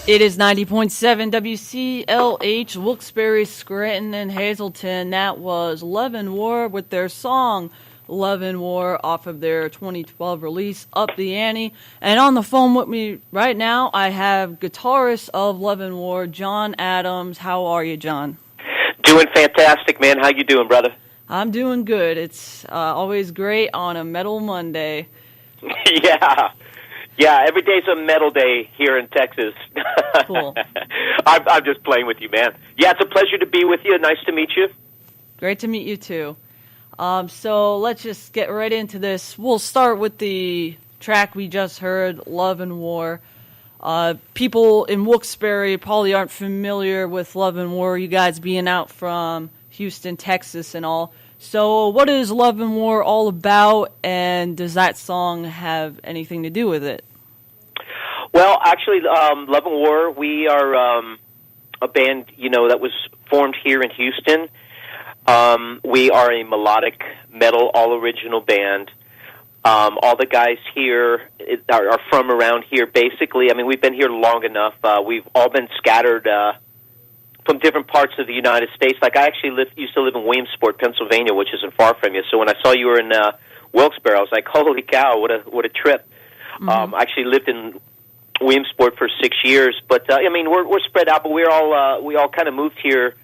It is 90.7 WCLH, Wilkes-Barre, Scranton, and Hazleton. That was Love and War with their song Love and War off of their 2012 release, Up the Ante. And on the phone with me right now, I have guitarist of Love and War, John Adams. How are you, John? Doing fantastic, man. How you doing, brother? I'm doing good. It's always great on a Metal Monday. Yeah, every day's a metal day here in Texas. Cool. I'm just playing with you, man. Yeah, it's a pleasure to be with you. Nice to meet you. Great to meet you, too. So let's just get right into this. We'll start with the track we just heard, Love and War. People in Wilkes-Barre probably aren't familiar with Love and War, you guys being out from Houston, Texas and all. So what is Love and War all about, and does that song have anything to do with it? Well, actually, Love and War, we are a band, that was formed here in Houston. We are a melodic metal, all-original band. All the guys here are from around here, basically. I mean, we've been here long enough. We've all been scattered from different parts of the United States. Like, I actually used to live in Williamsport, Pennsylvania, which isn't far from you. So when I saw you were in Wilkes-Barre, I was like, holy cow, what a trip. Mm-hmm. I actually lived in Williamsport for 6 years. But, I mean, we're spread out, but we all kind of moved here,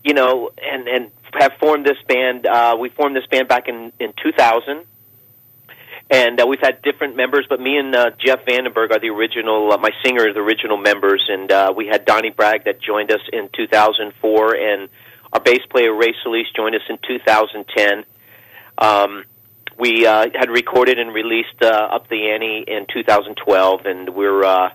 and have formed this band. We formed this band back in 2000. And we've had different members, but me and Jeff Vandenberg are the original, my singer, are the original members, and we had Donnie Bragg that joined us in 2004, and our bass player, Ray Solis, joined us in 2010. We had recorded and released Up the Ante in 2012, and we're,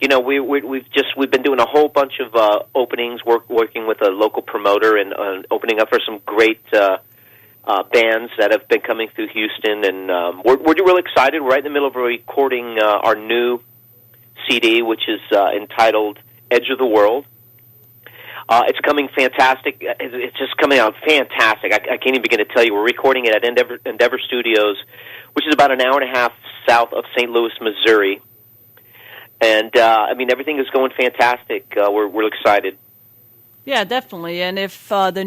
we've been doing a whole bunch of openings, working with a local promoter, and opening up for some great bands that have been coming through Houston, and we're really excited. We're right in the middle of recording our new CD, which is entitled Edge of the World. It's coming fantastic. It's just coming out fantastic. I can't even begin to tell you. We're recording it at Endeavor Studios, which is about an hour and a half south of St. Louis, Missouri. And, I mean, everything is going fantastic. We're excited. Yeah, definitely. And if the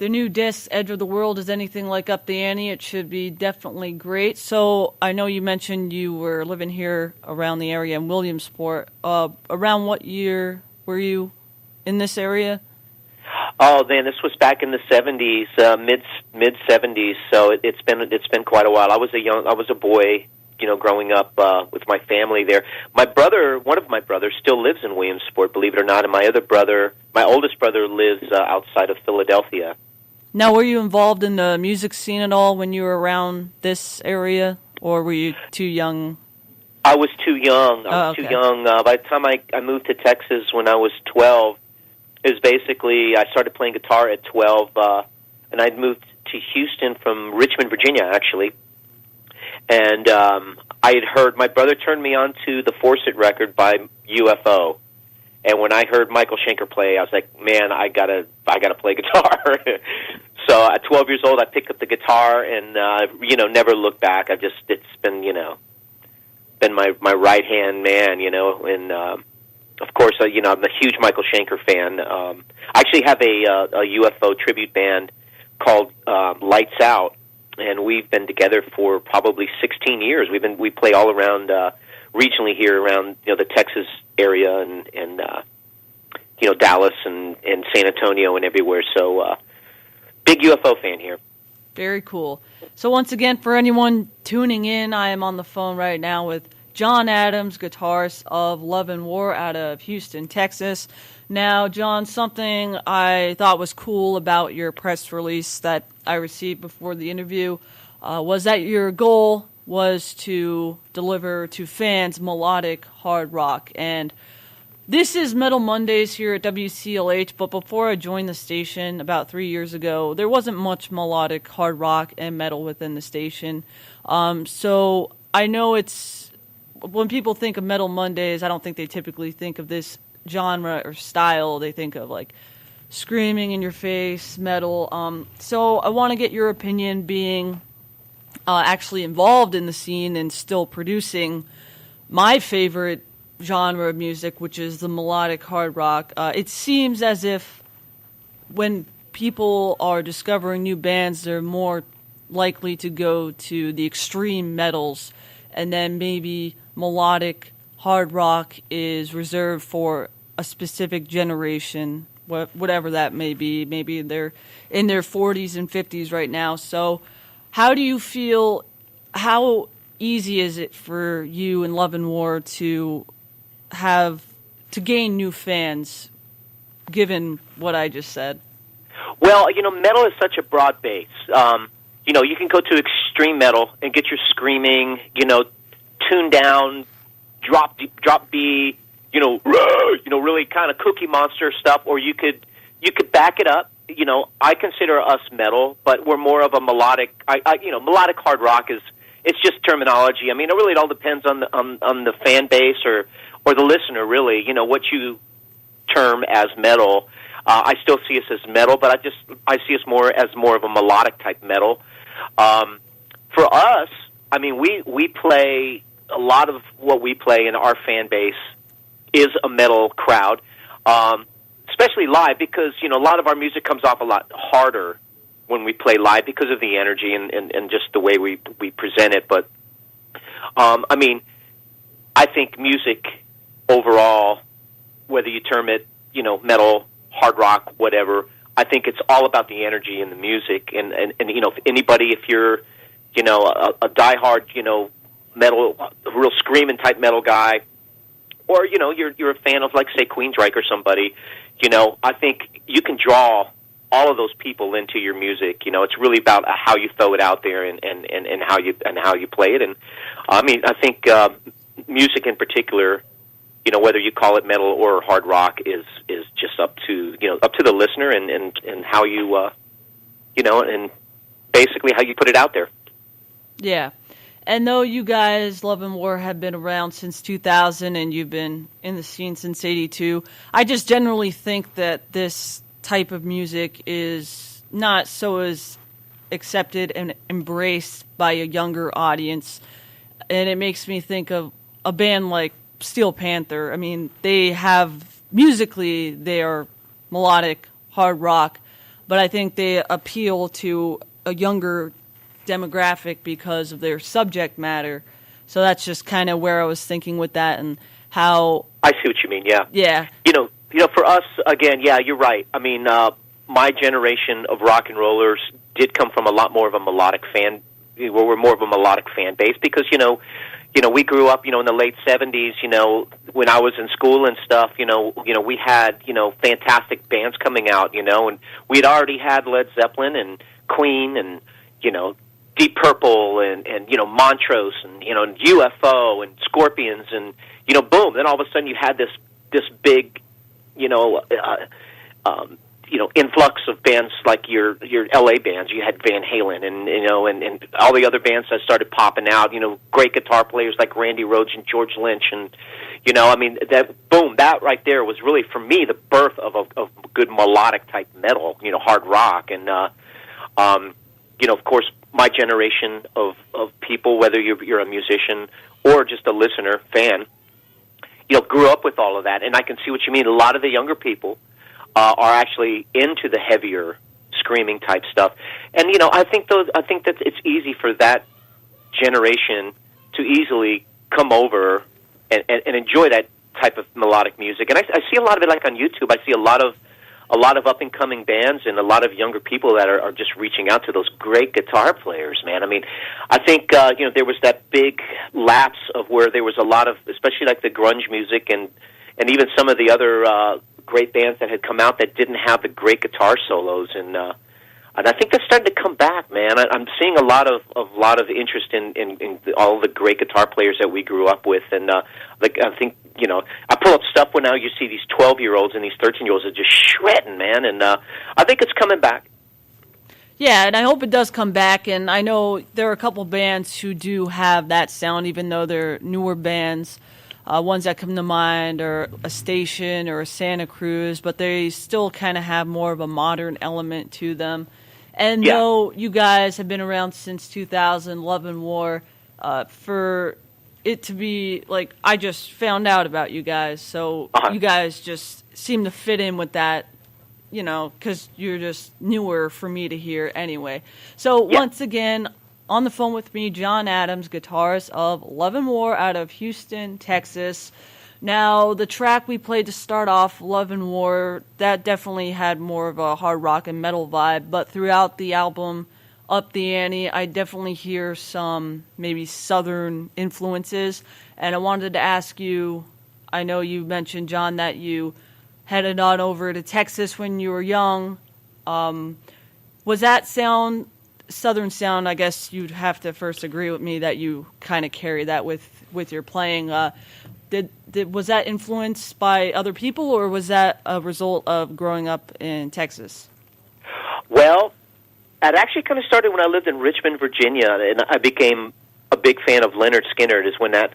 new disc, Edge of the World, is anything like Up the Ante, it should be definitely great. So I know you mentioned you were living here around the area in Williamsport. Around what year were you in this area? Oh, man, this was back in the 70s, mid 70s. So it's been quite a while. I was a boy, growing up with my family there. One of my brothers, still lives in Williamsport, believe it or not, and my oldest brother, lives outside of Philadelphia. Now, were you involved in the music scene at all when you were around this area, or were you too young? I was too young. Too young. By the time I moved to Texas when I was 12, is basically I started playing guitar at 12, and I'd moved to Houston from Richmond, Virginia, actually. And I had heard, my brother turned me on to the Forsyth record by UFO. And when I heard Michael Schenker play, I was like, man, I gotta play guitar. So at 12 years old, I picked up the guitar and, never looked back. It's been, been my right-hand man, and, of course, I'm a huge Michael Schenker fan. I actually have a UFO tribute band called Lights Out, and we've been together for probably 16 years. We play all around, regionally here around, the Texas area and Dallas and San Antonio and everywhere. So, big UFO fan here. Very cool. So once again, for anyone tuning in, I am on the phone right now with John Adams, guitarist of Love and War out of Houston, Texas. Now, John, something I thought was cool about your press release that I received before the interview was that your goal was to deliver to fans melodic hard rock. And this is Metal Mondays here at WCLH, but before I joined the station about 3 years ago, there wasn't much melodic hard rock and metal within the station. So I know when people think of Metal Mondays, I don't think they typically think of this genre or style. They think of like screaming in your face metal. So I want to get your opinion, being actually involved in the scene and still producing my favorite genre of music, which is the melodic hard rock. It seems as if when people are discovering new bands, they're more likely to go to the extreme metals, and then maybe melodic hard rock is reserved for a specific generation, whatever that may be. Maybe they're in their 40s and 50s right now. So how do you feel, how easy is it for you in Love and War to gain new fans, given what I just said? Well, metal is such a broad base. You can go to extreme metal and get your screaming, tuned down, drop B, really kind of Cookie Monster stuff, or you could back it up. I consider us metal, but we're more of a melodic. Melodic hard rock it's just terminology. I mean, it all depends on the fan base or the listener, really. What you term as metal. I still see us as metal, but I see us more of a melodic type metal. For us, I mean, we play a lot of what we play in our fan base is a metal crowd, especially live, because a lot of our music comes off a lot harder when we play live because of the energy and just the way we present it. But I mean, I think music overall, whether you term it metal, hard rock, whatever, I think it's all about the energy in the music. And if you're a diehard metal, real screaming type metal guy, or you're a fan of, like, say, Queensryche or somebody, I think you can draw all of those people into your music. It's really about how you throw it out there and how you play it. And I mean, I think music in particular, whether you call it metal or hard rock, is just up to the listener and how you and basically how you put it out there. Yeah. And though you guys, Love and War, have been around since 2000 and you've been in the scene since 82, I just generally think that this type of music is not so as accepted and embraced by a younger audience. And it makes me think of a band like Steel Panther. I mean, they are melodic hard rock, but I think they appeal to a younger demographic because of their subject matter. So that's just kind of where I was thinking with that, and how I see what you mean. Yeah. For us, again, yeah, you're right. I mean, my generation of rock and rollers did come from a lot more of a melodic fan. We're more of a melodic fan base because we grew up, in the late 70s, when I was in school and stuff, we had, fantastic bands coming out, and we'd already had Led Zeppelin and Queen and, Deep Purple and Montrose and, UFO and Scorpions and, boom, then all of a sudden you had this big, influx of bands like your LA bands. You had Van Halen and all the other bands that started popping out, great guitar players like Randy Rhoads and George Lynch, and that right there was really, for me, the birth of good melodic type metal, hard rock. And of course, my generation of people, whether you're a musician or just a listener, fan, grew up with all of that. And I can see what you mean. A lot of the younger people are actually into the heavier screaming type stuff. And I think that it's easy for that generation to easily come over and enjoy that type of melodic music. And I see a lot of it, like on YouTube. I see a lot of up and coming bands and a lot of younger people that are just reaching out to those great guitar players, man. I mean, I think there was that big lapse of where there was a lot of, especially like the grunge music and even some of the other great bands that had come out that didn't have the great guitar solos, and I think that's starting to come back, man. I'm seeing a lot of interest in all the great guitar players that we grew up with, and I think I pull up stuff when now you see these 12-year-olds and these 13-year-olds are just shredding, man, and I think it's coming back. Yeah, and I hope it does come back, and I know there are a couple bands who do have that sound, even though they're newer bands. Ones that come to mind are a Station or a Santa Cruz, but they still kind of have more of a modern element to them. And though you guys have been around since 2000, Love and War, for it to be like I just found out about you guys, so you guys just seem to fit in with that, you know, because you're just newer for me to hear anyway. So once again, on the phone with me, John Adams, guitarist of Love and War out of Houston, Texas. Now, the track we played to start off, Love and War, that definitely had more of a hard rock and metal vibe, but throughout the album, Up the Ante, I definitely hear some maybe southern influences, and I wanted to ask you, I know you mentioned, John, that you headed on over to Texas when you were young. Was that southern sound, I guess you'd have to first agree with me that you kind of carry that with your playing. Was that influenced by other people, or was that a result of growing up in Texas? Well, it actually kind of started when I lived in Richmond, Virginia, and I became a big fan of Leonard Skinner. Is when that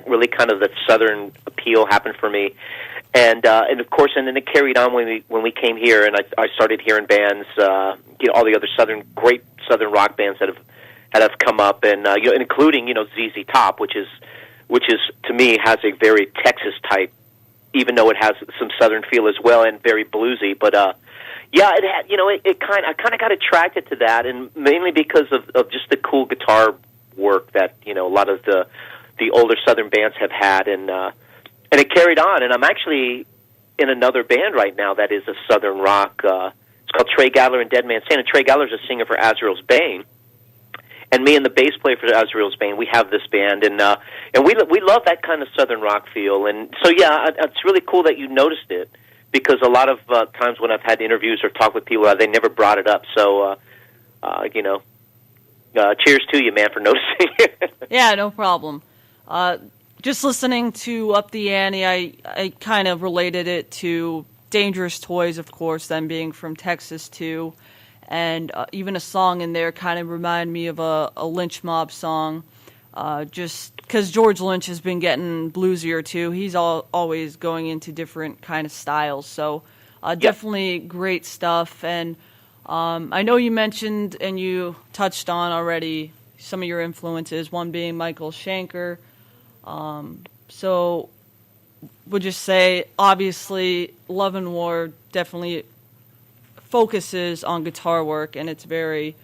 really kind of the southern appeal happened for me, and of course, and then it carried on when we came here, and I started hearing bands, all the other great southern rock bands that have come up, and including ZZ Top, which is to me has a very Texas type, even though it has some southern feel as well and very bluesy. But it had I kind of got attracted to that, and mainly because of just the cool guitar work that a lot of the older southern bands have had, and it carried on. And I'm actually in another band right now that is a southern rock. It's called Trey Gadler and Dead Man Stand. And Trey Gadler's a singer for Azrael's Bane. And me and the bass player for Azrael's Bane, we have this band, and we love that kind of southern rock feel. And so, it's really cool that you noticed it, because a lot of times when I've had interviews or talked with people, they never brought it up. So, cheers to you, man, for noticing it. Yeah, no problem. Just listening to Up the Ante, I kind of related it to Dangerous Toys, of course, them being from Texas, too. And even a song in there kind of reminded me of a Lynch Mob song, just because George Lynch has been getting bluesier too. He's always going into different kind of styles. So definitely great stuff. And I know you mentioned and you touched on already some of your influences, one being Michael Schenker. So would you say, obviously, Love and War definitely focuses on guitar work, and it's very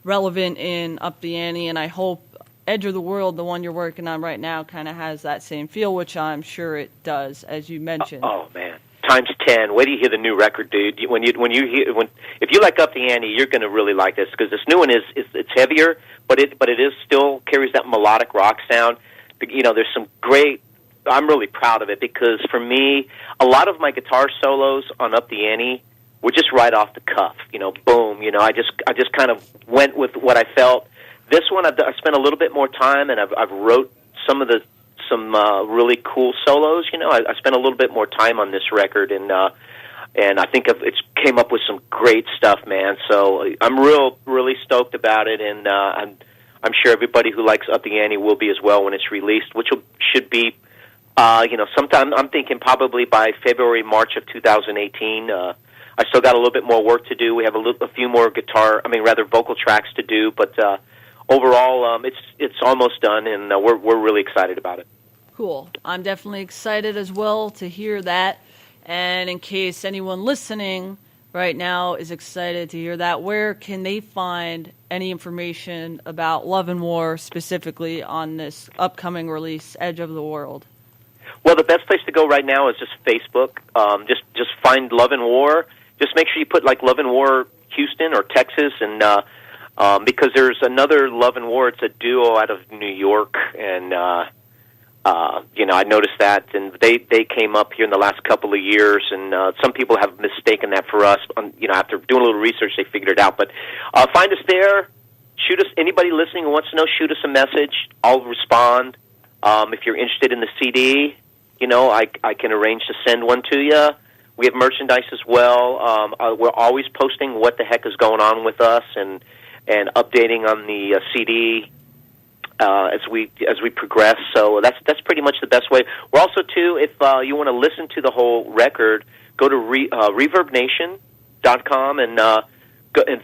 relevant in Up the Ante, and I hope Edge of the World, the one you're working on right now, kind of has that same feel, which I'm sure it does, as you mentioned. Oh man, times 10. Wait till you hear the new record, dude. If you like Up the Ante, you're going to really like this, because this new one it's heavier, but it is still carries that melodic rock sound. There's some great. I'm really proud of it, because for me, a lot of my guitar solos on Up the Ante were just right off the cuff, boom. I just kind of went with what I felt. This one, I spent a little bit more time, and I've wrote some really cool solos. I spent a little bit more time on this record, and I think it's came up with some great stuff, man. So I'm really stoked about it, and I'm sure everybody who likes Up the Ante will be as well when it's released, which should be, sometime. I'm thinking probably by February, March of 2018. I still got a little bit more work to do. We have a few more vocal tracks to do, but overall, it's almost done, and we're really excited about it. Cool. I'm definitely excited as well to hear that. And in case anyone listening right now is excited to hear that, where can they find any information about Love and War specifically on this upcoming release, Edge of the World? Well, the best place to go right now is just Facebook. Just find Love and War. Just make sure you put like Love and War Houston or Texas, and because there's another Love and War. It's a duo out of New York, and I noticed that, and they came up here in the last couple of years, and some people have mistaken that for us. After doing a little research, they figured it out. But find us there. Shoot us. Anybody listening who wants to know, shoot us a message. I'll respond. If you're interested in the CD, I can arrange to send one to you. We have merchandise as well. We're always posting what the heck is going on with us, and updating on the CD as we progress. So that's pretty much the best way. We're also too, if you want to listen to the whole record, go to ReverbNation.com and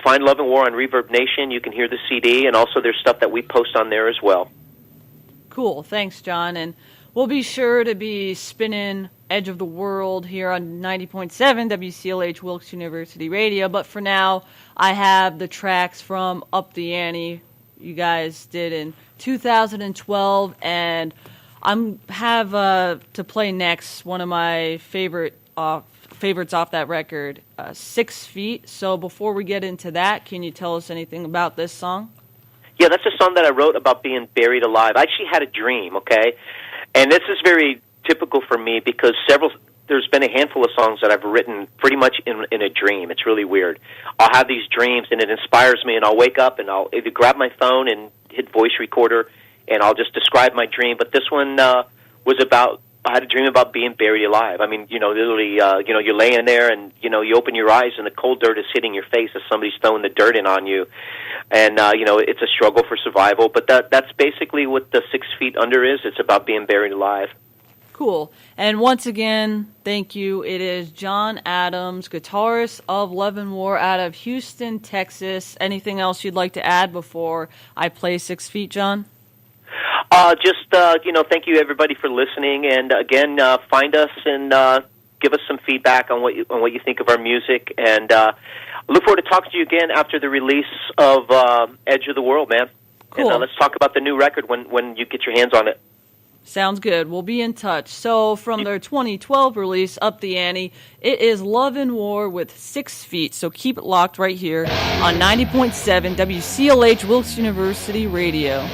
find Love and War on Reverb Nation. You can hear the CD, and also there's stuff that we post on there as well. Cool. Thanks, John. And we'll be sure to be spinning Edge of the World here on 90.7 WCLH Wilkes University Radio. But for now, I have the tracks from Up the Ante you guys did in 2012. And I'm have to play next one of my favorites off that record, 6 Feet. So before we get into that, can you tell us anything about this song? Yeah, that's a song that I wrote about being buried alive. I actually had a dream, okay? And this is very typical for me because there's been a handful of songs that I've written pretty much in a dream. It's really weird. I'll have these dreams, and it inspires me, and I'll wake up, and I'll either grab my phone and hit voice recorder, and I'll just describe my dream. But this one was about, I had a dream about being buried alive. I mean, literally, you're laying there, and, you open your eyes, and the cold dirt is hitting your face as somebody's throwing the dirt in on you. And, it's a struggle for survival. But that's basically what the 6 Feet Under is. It's about being buried alive. Cool. And once again, thank you. It is John Adams, guitarist of Love and War out of Houston, Texas. Anything else you'd like to add before I play 6 Feet, John? Thank you everybody for listening, and again, find us and give us some feedback on what you think of our music, and look forward to talking to you again after the release of Edge of the World, man. Cool. And let's talk about the new record when you get your hands on it. Sounds good. We'll be in touch. So from their 2012 release, Up the Ante, it is Love and War with 6 Feet. So keep it locked right here on 90.7 WCLH Wilkes University Radio.